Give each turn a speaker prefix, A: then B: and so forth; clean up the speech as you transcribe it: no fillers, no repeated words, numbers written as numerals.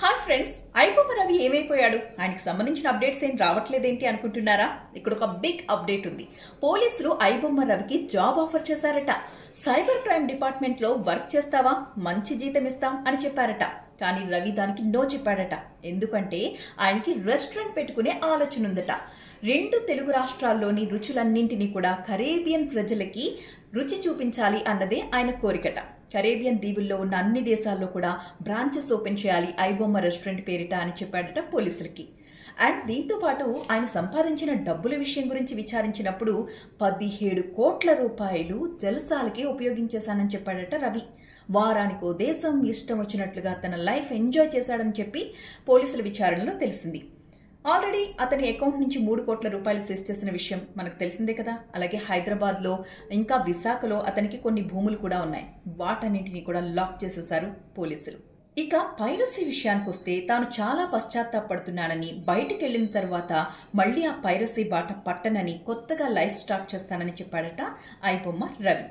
A: Hi friends, iBomma Ravi ఏమైపోయాడు? ఆయనకి సంబంధించిన అప్డేట్స్ ఏం రావట్లేదేంటి అనుకుంటున్నారా? ఇక్కడ ఒక బిగ్ అప్డేట్ ఉంది. పోలీసులు ఐబొమ్మ రవికి జాబ్ ఆఫర్ చేశారట. సైబర్ క్రైమ్ డిపార్ట్మెంట్ లో వర్క్ చేస్తావా, మంచి జీతం ఇస్తాం అని చెప్పారట. కానీ రవి దానికి నో చెప్పాడట. ఎందుకంటే ఆయనకి రెస్టారెంట్ పెట్టుకునే ఆలోచన ఉందట. 2 తెలుగు రాష్ట్రాల్లోని రుచులన్నింటినీ కూడా కరేబియన్ ప్రజలకి రుచి చూపించాలి అన్నదే ఆయన కోరికట. కరేబియన్ దీవుల్లో ఉన్న అన్ని దేశాల్లో కూడా బ్రాంచెస్ ఓపెన్ చేయాలి ఐబొమ్మ రెస్టారెంట్ పేరిట అని చెప్పాడట పోలీసులకి. అండ్ దీంతో పాటు ఆయన సంపాదించిన డబ్బుల విషయం గురించి విచారించినప్పుడు 17 కోట్ల రూపాయలు జల్సాలకి ఉపయోగించేశానని చెప్పాడట రవి. వారానికో దేశం, ఇష్టం వచ్చినట్లుగా తన లైఫ్ ఎంజాయ్ చేశాడని చెప్పి పోలీసుల విచారణలో తెలిసింది. ఆల్రెడీ అతని అకౌంట్ నుంచి 3 కోట్ల రూపాయలు సీజ్ చేసిన విషయం మనకు తెలిసిందే కదా. అలాగే హైదరాబాద్లో ఇంకా విశాఖలో అతనికి కొన్ని భూములు కూడా ఉన్నాయి. వాటన్నింటినీ కూడా లాక్ చేసేశారు పోలీసులు. ఇక పైరసీ విషయానికి వస్తే తాను చాలా పశ్చాత్తాపడుతున్నానని, బయటకు వెళ్లిన తర్వాత మళ్ళీ ఆ పైరసీ బాట పట్టనని, కొత్తగా లైఫ్ స్టార్ట్ చేస్తానని చెప్పాడట ఐబొమ్మ రవి.